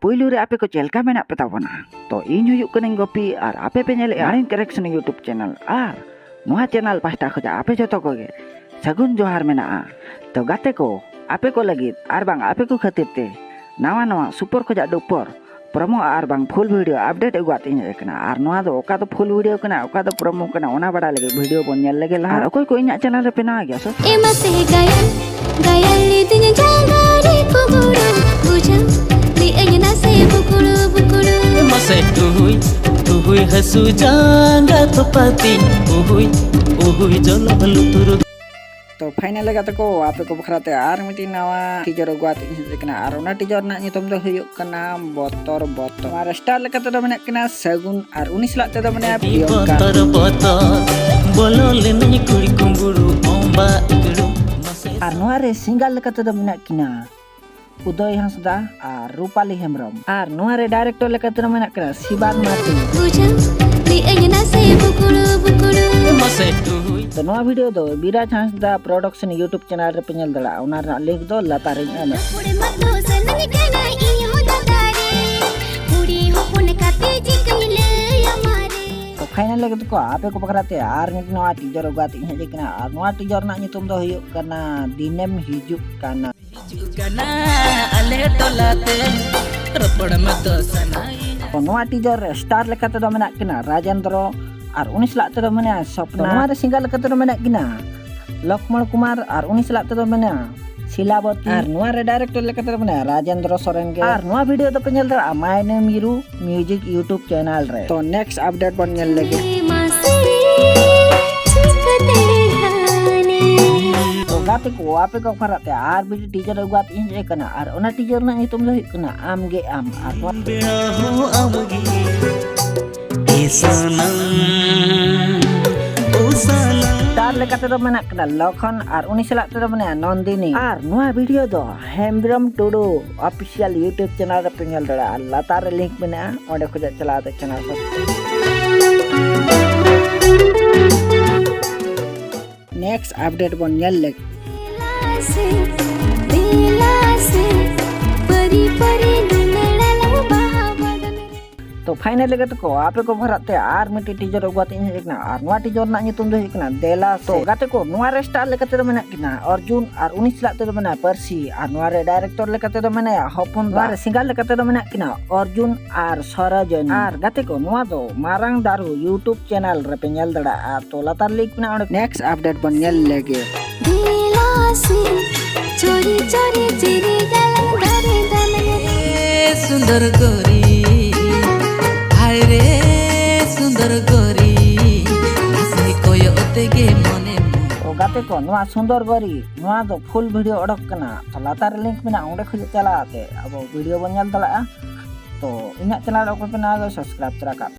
पुइलू रे आपे को चेलका मेना पे ताबोना तो इन हुयुक कनें गोपी और आपे पे नेले आरिन करेक्शन यूट्यूब चैनल और नोआ चैनल पास्टा खजा आपे जतो कोगे सगुन जोहार मेना तो गाते को आपे को लगित आर बांग आपे को खातिर ते नावा नावा सुपर खजा डुपर प्रोमो आर बांग फुल वीडियो अपडेट एगुआत इन एकना आर नोआ दो ओका तो फुल वीडियो कना ओका तो प्रोमो कना ओना बड़ा लगे वीडियो बन नेल लगे ला कोई कोई इना चैनल रे पे ना गया सो एमा से गायन गायन लिदिन जागा रे कुबुडु बुझम ली अयना से बुकुडु बुकुडु मसे तुहुई हसु जांगा तो पाती उहुई जलो बलुतुरु तो फाइनल लगा तको आपे को बखराते आर मिटी नावा टीजर गुआत इनकना आर ओना टीजर ना नितम दो हुयुक कना बोतर मार स्टार लगा तो मने कना सगुन आर 19 लाख ते मने प्रियंका बोतर बोलो लेमनी कुड़ी कुंबुरु ओंबा इकड़ु आर नोआ रे सिंगल लगा तो मने किना उदय हांसदा आर रूपाली हेमरम आर नोआ रे डायरेक्टर लगा तो मने कना शिबान मार्टिन बुझम ली अयना से बुकुडु बुकुडु मसे तो नोआ वीडियो दो विराज हांसदा प्रोडक्शन यूट्यूब चैनल रे पे नेल दला ओना लिंक दो लातार रे एम पुडे मतो सननी केना इ हो दादारे पुडी होपुन खाते जिकनिले हमारे तो फाइनल लगे तो आपे को बखराते आर मिटी नोआ टीजर गुआत इन हेजेकना आर नोआ टीजर ना नितुम दो हुयुक कना दिनेम हिजुक काना जुगना अले टोलाते रपड़ मतो सनाई तो नोआ टीजर स्टार लेकाते दो मेना किना राजेंद्र और 19 लाख ते मने सपना नोआ रे सिंगल लेकाते दो मेना किना लक्ष्मण कुमार और 19 लाख ते मने शिलावती और नोआ रे डायरेक्टर लेकाते मने राजेंद्र सोरेन के और नोआ वीडियो तो पे नेल दा माय नेम यूरू म्यूजिक यूट्यूब चैनल रे तो नेक्स्ट अपडेट बन नेल लगे तो गाते को आपे को फराते आर बी टीजर गुआत इन जे कना और ओना टीजर ना नितुम लो कना आम गे आम और बेड़ा हो आमगी ए सनम ओ सनम स्टार लेकाते दो मेना कना लखन और 19 लाख ते मने नंदिनी और नोआ वीडियो दो Hembram Tudu official YouTube channel रे पे नेल दड़ा लातार लिंक मेना ओडे खुजा चला दे चैनल नेक्स्ट अपडेट बन नेल ले परी परी ननड़ालो बाबा तो फाइनल लगे तो आपे को भराते आर मिटी टीजर गुआत इन हेकना और नोआ टीजर ना नितुम दो हेकना देला तो गाते को नोआ रे स्टार लेकाते दो मेना किना अर्जुन और 19 लाख ते मेना परसी और नोआ रे डायरेक्टर लेकाते दो मेना हपन नोआ रे सिंगल लेकाते दो मेना किना अर्जुन और सरजन और गाते को नोआ दो मारंग दारू यूट्यूब चैनल रे पे नेल दड़ा तो लातार लिंक मेना नेक्स्ट अपडेट बन नेल लेगे दिला से चोरी चोरी चिरी गलन धरे दमने सुंदर गोरी हाय रे सुंदर गोरी नासे कोय ओतेगे मने तो गाते को नोआ सुंदर गोरी नोआ दो फुल वीडियो अडक कना तो लातार लिंक मेना ओंडे खुज चलाते अब वीडियो बन नेल दला तो इना चैनल को पे ना सब्सक्राइब तरा का।